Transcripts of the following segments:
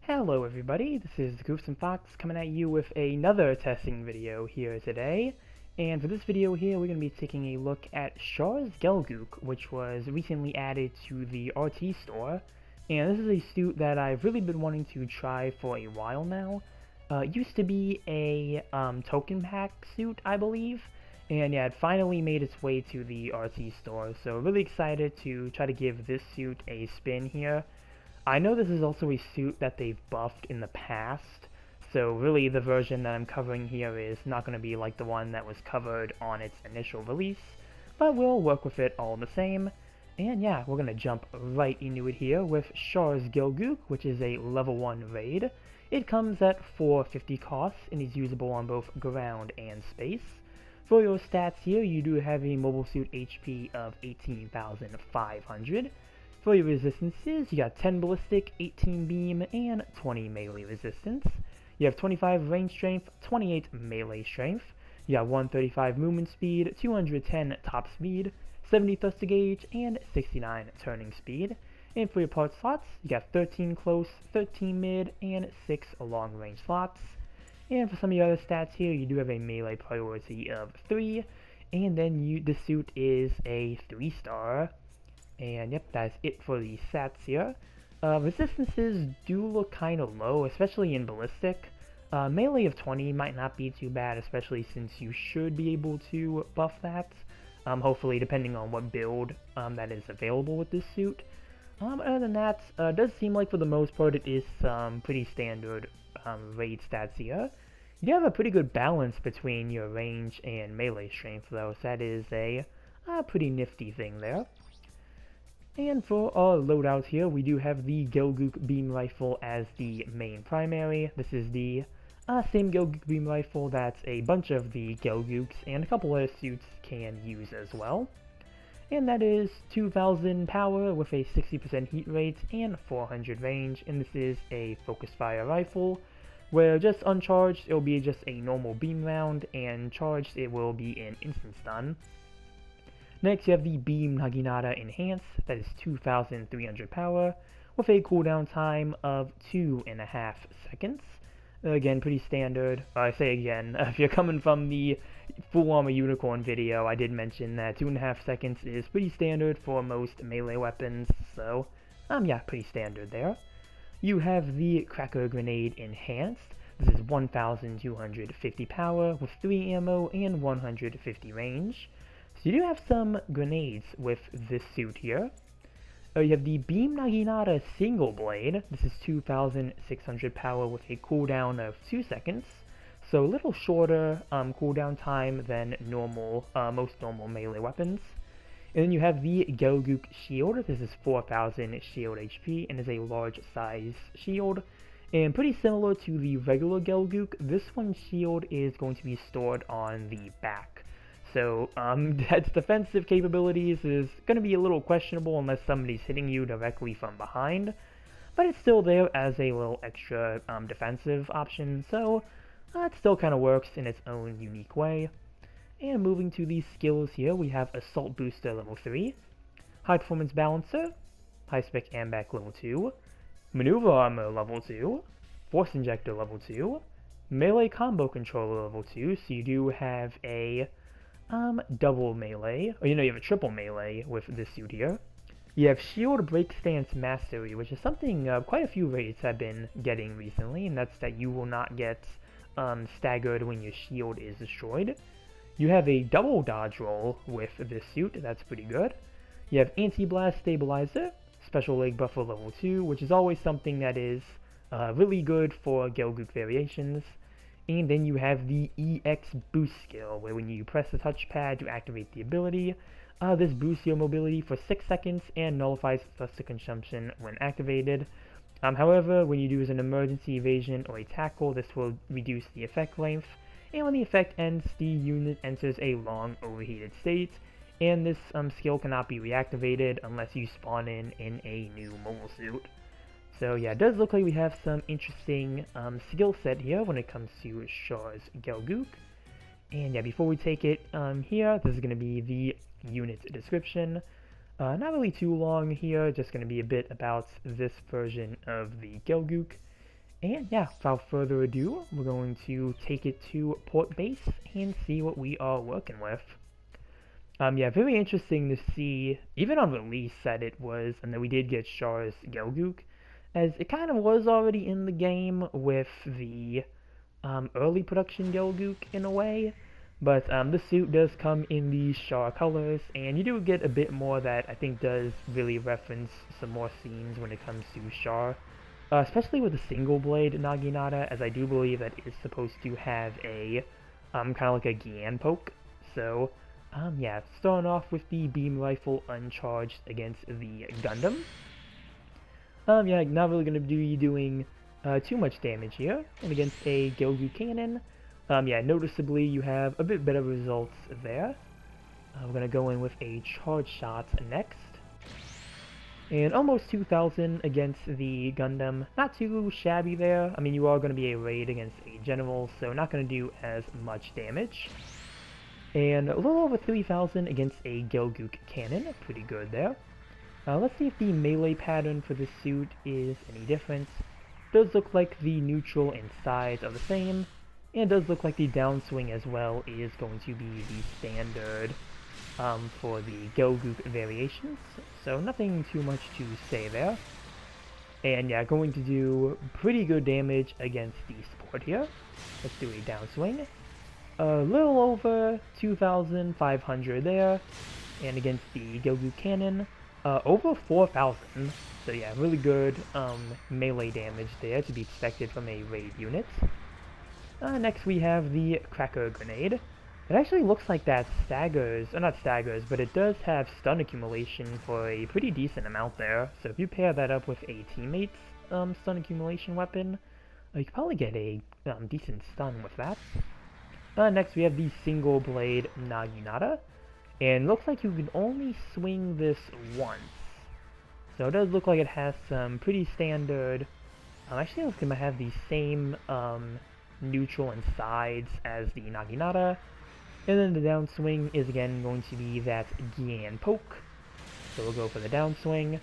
Hello everybody, this is Goofs Fox coming at you with another testing video here today. And for this video here, we're going to be taking a look at Char's Gelgoog, which was recently added to the RT store. And this is a suit that I've really been wanting to try for a while now. It used to be a token pack suit, I believe. And yeah, it finally made its way to the RT store, so really excited to try to give this suit a spin here. I know this is also a suit that they've buffed in the past, so really the version that I'm covering here is not going to be like the one that was covered on its initial release, but we'll work with it all the same. And yeah, we're going to jump right into it here with Char's Gelgoog, which is a level 1 raid. It comes at 450 costs and is usable on both ground and space. For your stats here, you do have a mobile suit HP of 18,500. For your resistances, you got 10 ballistic, 18 beam, and 20 melee resistance. You have 25 range strength, 28 melee strength. You got 135 movement speed, 210 top speed, 70 thruster gauge, and 69 turning speed. And for your part slots, you got 13 close, 13 mid, and 6 long range slots. And for some of your other stats here, you do have a melee priority of 3, and then the suit is a 3-star. And yep, that's it for the stats here. Resistances do look kind of low, especially in ballistic. Melee of 20 might not be too bad, especially since you should be able to buff that. Hopefully, depending on what build that is available with this suit. Other than that, it does seem like for the most part it is some pretty standard raid stats here. You do have a pretty good balance between your range and melee strength though, so that is a pretty nifty thing there. And for our loadout here, we do have the Gelgoog beam rifle as the main primary. This is the same Gelgoog beam rifle that a bunch of the Gelgoogs and a couple other suits can use as well. And that is 2000 power with a 60% heat rate and 400 range, and this is a focus fire rifle, where just uncharged it will be just a normal beam round, and charged it will be an instant stun. Next, you have the Beam Naginata Enhance, that is 2300 power, with a cooldown time of 2.5 seconds. Again, pretty standard. I say again, if you're coming from the Full Armor Unicorn video, I did mention that 2.5 seconds is pretty standard for most melee weapons, so, yeah, pretty standard there. You have the Cracker Grenade Enhanced. This is 1250 power, with 3 ammo and 150 range. So you do have some grenades with this suit here. You have the Beam Naginata Single Blade. This is 2600 power with a cooldown of 2 seconds. So a little shorter cooldown time than most normal melee weapons. And then you have the Gelgoog Shield. This is 4000 shield HP and is a large size shield. And pretty similar to the regular Gelgoog, this one's shield is going to be stored on the back. So, its defensive capabilities is going to be a little questionable unless somebody's hitting you directly from behind. But it's still there as a little extra defensive option, so it still kind of works in its own unique way. And moving to these skills here, we have Assault Booster level 3, High Performance Balancer, High Spec Ambac level 2, Maneuver Armor level 2, Force Injector level 2, Melee Combo Controller level 2, so you do have a double melee, or you have a triple melee with this suit here. You have Shield Break Stance Mastery, which is something quite a few raids have been getting recently, and that's that you will not get staggered when your shield is destroyed. You have a double dodge roll with this suit, that's pretty good. You have Anti-Blast Stabilizer, Special Leg Buffer level 2, which is always something that is really good for Gelgoog variations. And then you have the EX Boost skill, where when you press the touchpad to activate the ability, this boosts your mobility for 6 seconds and nullifies thruster consumption when activated. However, when you do as an emergency evasion or a tackle, this will reduce the effect length, and when the effect ends, the unit enters a long overheated state, and this skill cannot be reactivated unless you spawn in a new mobile suit. So yeah, it does look like we have some interesting skill set here when it comes to Char's Gelgoog. And yeah, before we take it here, this is going to be the unit description. Not really too long here, just going to be a bit about this version of the Gelgoog. And yeah, without further ado, we're going to take it to port base and see what we are working with. Yeah, very interesting to see, even on release, that it was, and that we did get Char's Gelgoog, as it kind of was already in the game with the early production Gelgoog in a way, but the suit does come in these Char colors, and you do get a bit more that I think does really reference some more scenes when it comes to Char, especially with the single blade Naginata, as I do believe that it is supposed to have a kind of like a Gyan poke. So yeah, starting off with the beam rifle uncharged against the Gundam. Yeah, not really going to be doing too much damage here, and against a Gelgoog cannon, yeah, noticeably you have a bit better results there. We're going to go in with a charge shot next. And almost 2,000 against the Gundam. Not too shabby there. I mean, you are going to be a raid against a general, so not going to do as much damage. And a little over 3,000 against a Gelgoog cannon. Pretty good there. Let's see if the melee pattern for this suit is any different. Does look like the neutral and sides are the same. And it does look like the downswing as well is going to be the standard for the Gelgoog variations, so nothing too much to say there. And yeah, going to do pretty good damage against the support here. Let's do a downswing. A little over 2,500 there, and against the Gelgoog cannon, over 4,000. So yeah, really good melee damage there to be expected from a raid unit. Next we have the Cracker Grenade. It actually looks like that staggers, or not staggers, but it does have stun accumulation for a pretty decent amount there. So if you pair that up with a teammate's stun accumulation weapon, you could probably get a decent stun with that. Next we have the single blade Naginata, and it looks like you can only swing this once. So it does look like it has some pretty standard, actually I was going to have the same neutral and sides as the Naginata. And then the downswing is again going to be that Gyan poke. So we'll go for the downswing.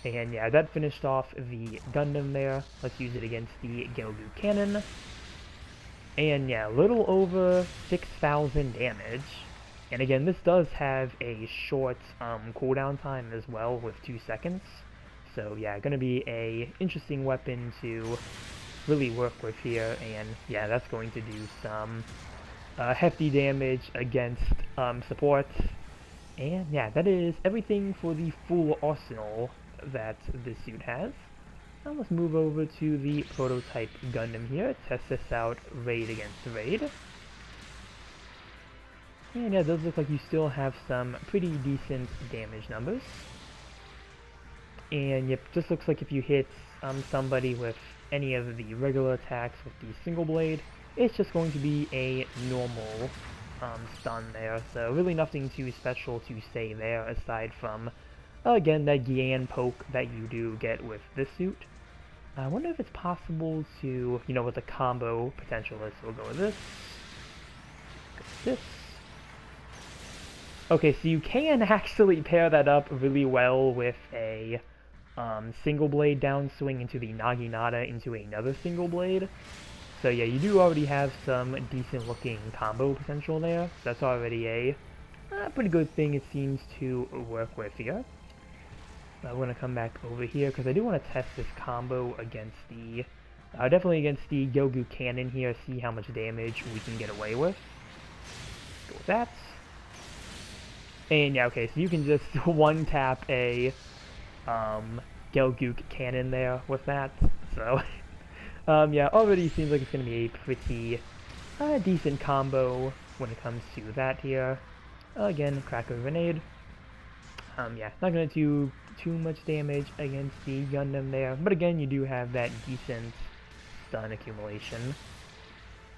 And yeah, that finished off the Gundam there. Let's use it against the Gelgoog cannon. And yeah, a little over 6,000 damage. And again, this does have a short cooldown time as well with 2 seconds. So yeah, gonna be a interesting weapon to really work with here. And yeah, that's going to do some hefty damage against support. And yeah, that is everything for the full arsenal that this suit has. Now let's move over to the prototype Gundam here, test this out raid against raid. And yeah, it does look like you still have some pretty decent damage numbers. And yep, just looks like if you hit somebody with any of the regular attacks with the single blade, it's just going to be a normal stun there, so really nothing too special to say there aside from, again, that Gyan poke that you do get with this suit. I wonder if it's possible to, you know, what the combo potential is. So we'll go with this. Go with this. Okay, so you can actually pair that up really well with a single blade downswing into the Naginata into another single blade. So yeah, you do already have some decent looking combo potential there. So that's already a pretty good thing it seems to work with here. I'm going to come back over here because I do want to test this combo against the, definitely against the Gelgoog cannon here, see how much damage we can get away with. Go with that. And yeah, okay, so you can just one tap a Gelgoog cannon there with that. So yeah, already seems like it's going to be a pretty decent combo when it comes to that here. Again, Cracker Grenade. Yeah, not going to do too much damage against the Gundam there, but again, you do have that decent stun accumulation.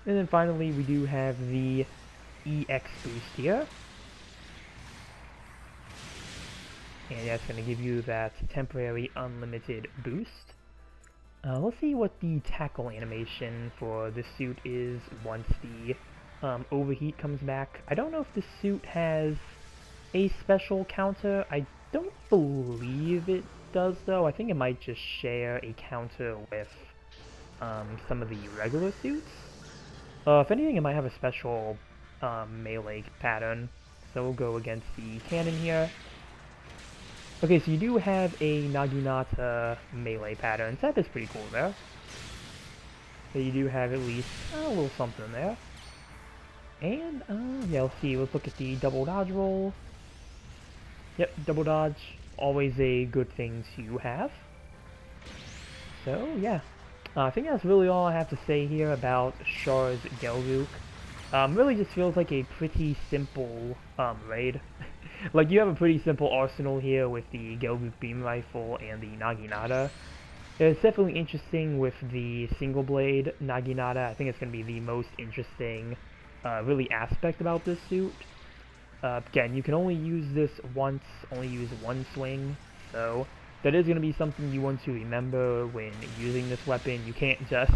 And then finally, we do have the EX boost here. And that's going to give you that temporary unlimited boost. Let's see what the tackle animation for this suit is once the overheat comes back. I don't know if this suit has a special counter. I don't believe it does, though. I think it might just share a counter with some of the regular suits. If anything, it might have a special melee pattern. So we'll go against the cannon here. Okay, so you do have a Naginata melee pattern, so that is pretty cool there. So you do have at least a little something there. And, yeah, let's see, let's look at the double dodge roll. Yep, double dodge, always a good thing to have. So, yeah. I think that's really all I have to say here about Char's Gelgoog. Really just feels like a pretty simple, raid. Like, you have a pretty simple arsenal here with the Gelgoog beam rifle and the Naginata. It's definitely interesting with the single blade Naginata. I think it's going to be the most interesting, really aspect about this suit. Again, you can only use this once, only use one swing, so that is going to be something you want to remember when using this weapon. You can't just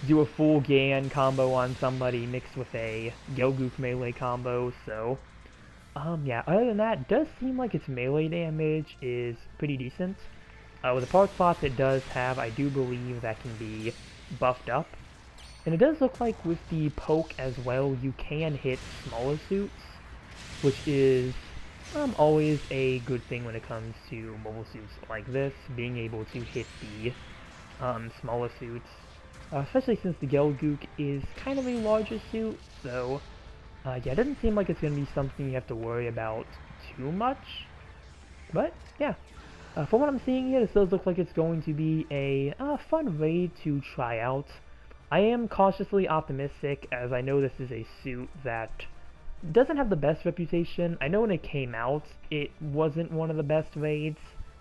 do a full Gyan combo on somebody mixed with a Gelgoog melee combo, so yeah, other than that, it does seem like its melee damage is pretty decent. With the part spots it does have, I do believe that can be buffed up. And it does look like with the poke as well, you can hit smaller suits, which is always a good thing when it comes to mobile suits like this, being able to hit the smaller suits. Especially since the Gelgoog is kind of a larger suit, so yeah, it doesn't seem like it's going to be something you have to worry about too much. But, yeah. From what I'm seeing here, this does look like it's going to be a fun raid to try out. I am cautiously optimistic, as I know this is a suit that doesn't have the best reputation. I know when it came out, it wasn't one of the best raids,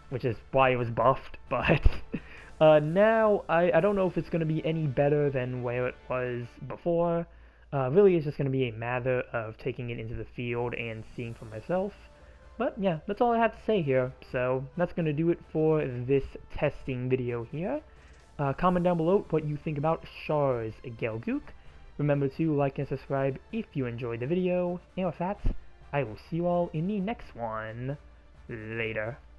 which is why it was buffed, but now I don't know if it's going to be any better than where it was before. Really, it's just going to be a matter of taking it into the field and seeing for myself. But yeah, that's all I have to say here. So that's going to do it for this testing video here. Comment down below what you think about Char's Gelgoog. Remember to like and subscribe if you enjoyed the video. And with that, I will see you all in the next one. Later.